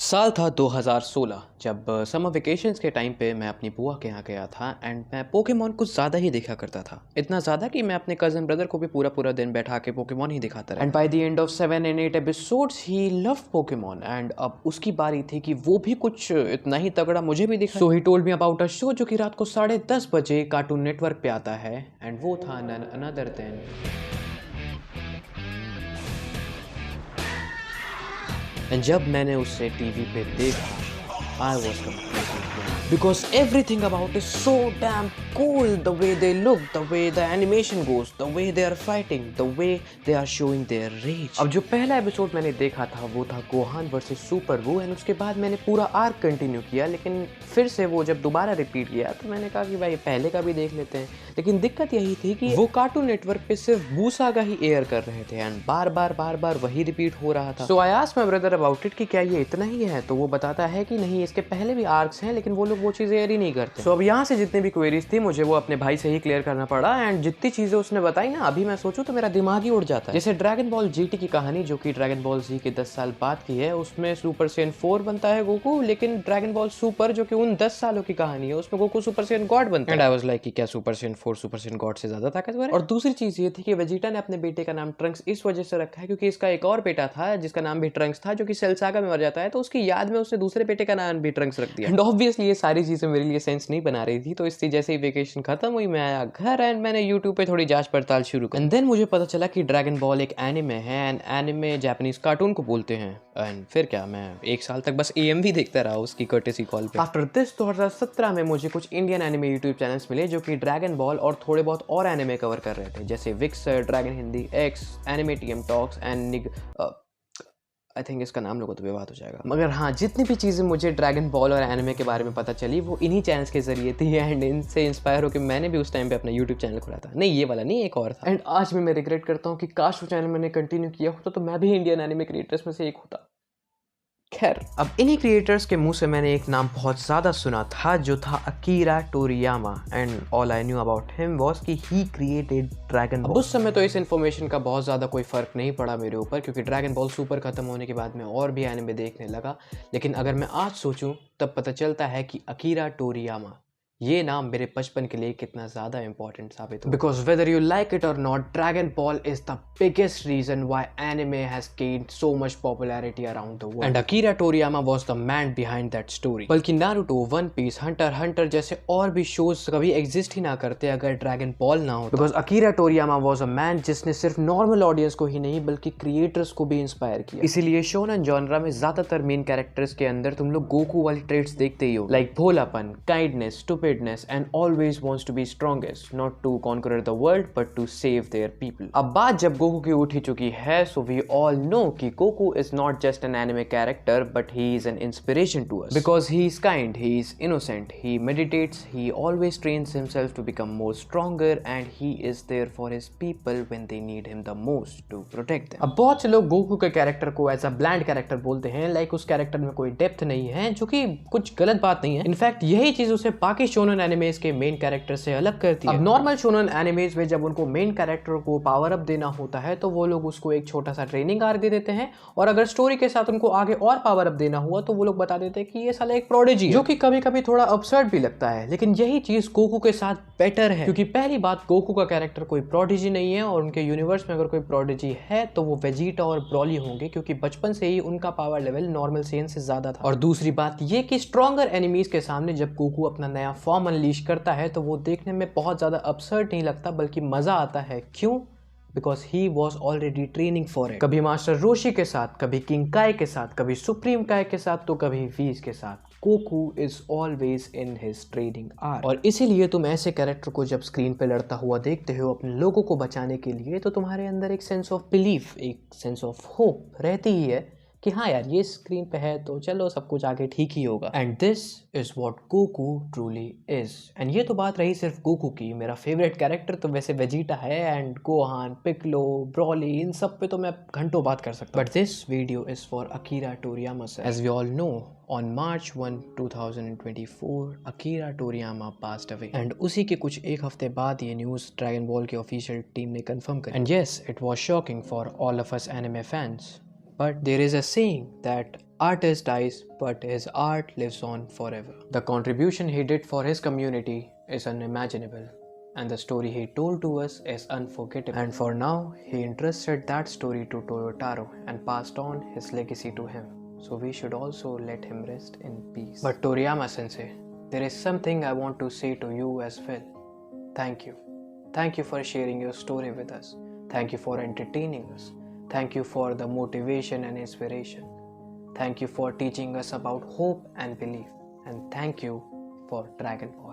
साल था 2016 जब समर वेकेशंस के टाइम पे मैं अपनी बुआ के यहाँ गया था एंड मैं पोकेमॉन कुछ ज़्यादा ही देखा करता था। इतना ज़्यादा कि मैं अपने कज़न ब्रदर को भी पूरा पूरा दिन बैठा के पोकेमॉन ही दिखाता रहा। And by the end of 7 and 8 episodes he loved Pokemon and अब उसकी बारी थी कि वो भी कुछ इतना ही तगड़ा मुझे भी दिखा। So he told me about a show जो कि रात को 10:30 बजे कार्टून नेटवर्क पे आता है एंड वो था नन अनदर देन एंड जब मैंने उसे टीवी पे देखा I was completely blown because everything about is so damn cool. The way they look, the way the animation goes, the way they are fighting, the way they are showing their rage. अब जो पहला episode मैंने देखा था वो था Gohan versus Super Buu and उसके बाद मैंने पूरा आर्क कंटिन्यू किया, लेकिन फिर से वो जब दोबारा रिपीट किया तो मैंने कहा कि भाई पहले का भी देख लेते हैं। लेकिन दिक्कत यही थी कि वो कार्टून नेटवर्क पे सिर्फ वू सागा ही एयर कर रहे थे एंड बार बार वही रिपीट हो रहा था। So I asked my brother about it कि क्या ये इतना ही है, तो वो बताता है कि नहीं, इसके पहले भी आर्क्स हैं लेकिन वो लोग वो चीज़ें एयर ही नहीं करते। सो अब यहाँ से जितनी भी क्वेरीज थी मुझे वो अपने भाई से ही क्लियर करना पड़ा एंड जितनी चीज़ें उसने बताई ना, अभी मैं सोचूं तो मेरा दिमाग ही उड़ जाता है। जैसे ड्रैगन बॉल जीटी की कहानी जो कि ड्रैगन बॉल जी के 10 साल बाद की है, उसमें सुपर सैयन 4 बनता है गोकू, लेकिन ड्रैगन बॉल सुपर जो कि उन 10 सालों की कहानी है उसमें गोकू सुपर सैयन गॉड बनता है। एंड आई वाज लाइक कि क्या super Saiyan 4 super Saiyan God से ज्यादा ताकतवर है? और दूसरी चीज ये थी कि वेजिटा ने अपने बेटे का नाम ट्रंक्स इस वजह से रखा है क्योंकि इसका एक और बेटा था जिसका नाम भी ट्रंक्स था जो कि सेल सागा में मर जाता है, तो उसकी याद में उसने दूसरे बेटे का नाम भी ट्रंक्स रख दिया। एंड ऑब्वियसली ये सारी चीजें मेरे लिए सेंस नहीं बना रही थी, तो इससे जैसे ही वेकेशन खत्म हुई मैं आया घर एंड मैंने यूट्यूब पे थोड़ी जांच पड़ताल शुरू की। एंड देन मुझे पता चला कि ड्रैगन बॉल एक एनिमे है एंड एनिमे जापानीज कार्टून को बोलते हैं। एंड फिर क्या, मैं एक साल तक बस AMV देखता रहा उसकी कर्टेसी कॉल पे। आफ्टर दिस 2017 में मुझे कुछ इंडियन एनिमे यूट्यूब चैनल्स मिले जो कि ड्रैगन बॉल और थोड़े बहुत और एनिमे कवर कर रहे थे, जैसे विक्सर, dragon Hindi, X, anime TM talks and निग आई थिंक इसका नाम लोगों तो विवाद हो जाएगा, मगर हाँ, जितनी भी चीज़ें मुझे ड्रैगन बॉल और एनिमे के बारे में पता चली वो इन्हीं चैनल्स के जरिए थी एंड इनसे इंस्पायर होकर मैंने भी उस टाइम पे अपना यूट्यूब चैनल खोला था। नहीं, ये वाला नहीं, एक और था। एंड आज भी मैं रिग्रेट करता हूँ कि काश वो चैनल मैंने कंटिन्यू किया होता तो मैं भी इंडियन एनिमे क्रिएटर्स में से एक होता। खैर, अब इन्हीं क्रिएटर्स के मुंह से मैंने एक नाम बहुत ज़्यादा सुना था जो था Akira Toriyama and all I knew about him was कि ही क्रिएटेड ड्रैगन बॉल। उस समय तो इस इन्फॉर्मेशन का बहुत ज़्यादा कोई फ़र्क नहीं पड़ा मेरे ऊपर क्योंकि ड्रैगन बॉल सुपर खत्म होने के बाद मैं और भी एनिमे देखने लगा, लेकिन अगर मैं आज सोचूं तब पता चलता है कि अकीरा टोरियामा ये नाम मेरे बचपन के लिए कितना ज़्यादा इंपॉर्टेंट साबित हुआ। Because whether you like it or not, dragon ball is the biggest reason why anime has gained so much popularity around the world and Akira Toriyama was the man behind that story. बल्कि Naruto, one piece, hunter जैसे और भी shows कभी exist ही ना करते अगर dragon ball ना हो। Because Akira Toriyama was a man जिसने सिर्फ नॉर्मल ऑडियंस को ही नहीं बल्कि क्रिएटर्स को भी इंस्पायर किया। इसीलिए शोनन जॉनरा में ज्यादातर मेन कैरेक्टर्स के अंदर तुम लोग गोकू वाली ट्रेट्स देखते ही हो, लाइक भोलापन, kindness, stupidness and always wants to be strongest, not to conquer the world but to save their people. अब बात जब गोकू की उठ ही चुकी है, so we all know कि Goku is not just an anime character but he is an inspiration to us because he is kind, he is innocent, he meditates, he always trains himself to become more stronger and he is there for his people when they need him the most to protect them. अब बहुत से लोग Goku के character को as a bland character बोलते हैं, like उस character में कोई डेप्थ नहीं है, जो कि कुछ गलत बात नहीं है। इनफैक्ट यही चीज उसे बाकी शोनन एनिमेज के मेन कैरेक्टर से अलग करती है। अब नॉर्मल शोनन एनिमेज में जब उनको मेन कैरेक्टर को पावर अप देना होता है तो वो लोग उसको एक छोटा सा ट्रेनिंग आर्क दे देते हैं, और अगर स्टोरी के साथ उनको आगे और पावर अप देना हुआ तो वो लोग बता देते हैं कि ये साला एक प्रोडिजी है, जो कि कभी कभी थोड़ा अपसर्ड भी लगता है। लेकिन यही चीज गोकू के साथ बेटर है क्योंकि पहली बात, गोकू का कैरेक्टर कोई प्रोडिजी नहीं है और उनके यूनिवर्स में अगर कोई प्रोडिजी है तो वो वेजिटा और ब्रॉली होंगे क्योंकि बचपन से ही उनका पावर लेवल नॉर्मल सेन से ज्यादा था। और दूसरी बात ये कि स्ट्रॉन्गर एनिमीज के सामने जब गोकू अपना नया फॉर्म अनलीश करता है तो वो देखने में बहुत ज़्यादा अपसर्ड नहीं लगता बल्कि मज़ा आता है। क्यों? Because he was already training for it. कभी मास्टर रोशी के साथ, कभी किंग काय के साथ, कभी सुप्रीम काय के साथ, तो कभी वीज के साथ। Goku is always in his training arc, और इसीलिए तुम ऐसे कैरेक्टर को जब स्क्रीन पे लड़ता हुआ देखते हो अपने लोगों को बचाने के लिए तो तुम्हारे अंदर एक सेंस ऑफ बिलीफ, एक सेंस ऑफ होप रहती ही है कि हाँ यार, ये स्क्रीन पे है तो चलो सब कुछ आगे ठीक ही होगा। And this is what Goku truly is. And ये तो बात रही सिर्फ गोकू की। मेरा फेवरेट कैरेक्टर तो वैसे वेजिटा है एंड गोहान, पिकलो, ब्रॉली, इन सब पे तो मैं घंटों बात कर सकता हूँ। But this video is for Akira Toriyama sir. As we all know, on March 1, 2024, Akira Toriyama passed away. And उसी के कुछ एक हफ्ते बाद ये न्यूज़ ड्रैगन बॉल की ऑफिशियल टीम ने कंफर्म करी। And yes, it was shocking for all of us anime fans, But there is a saying that artist dies but his art lives on forever. The contribution he did for his community is unimaginable, and the story he told to us is unforgettable. And for now, he entrusted that story to Toyotaro and passed on his legacy to him. So we should also let him rest in peace. But Toriyama sensei, there is something I want to say to you as well. Thank you. Thank you for sharing your story with us. Thank you for entertaining us. Thank you for the motivation and inspiration. Thank you for teaching us about hope and belief. And thank you for Dragon Ball.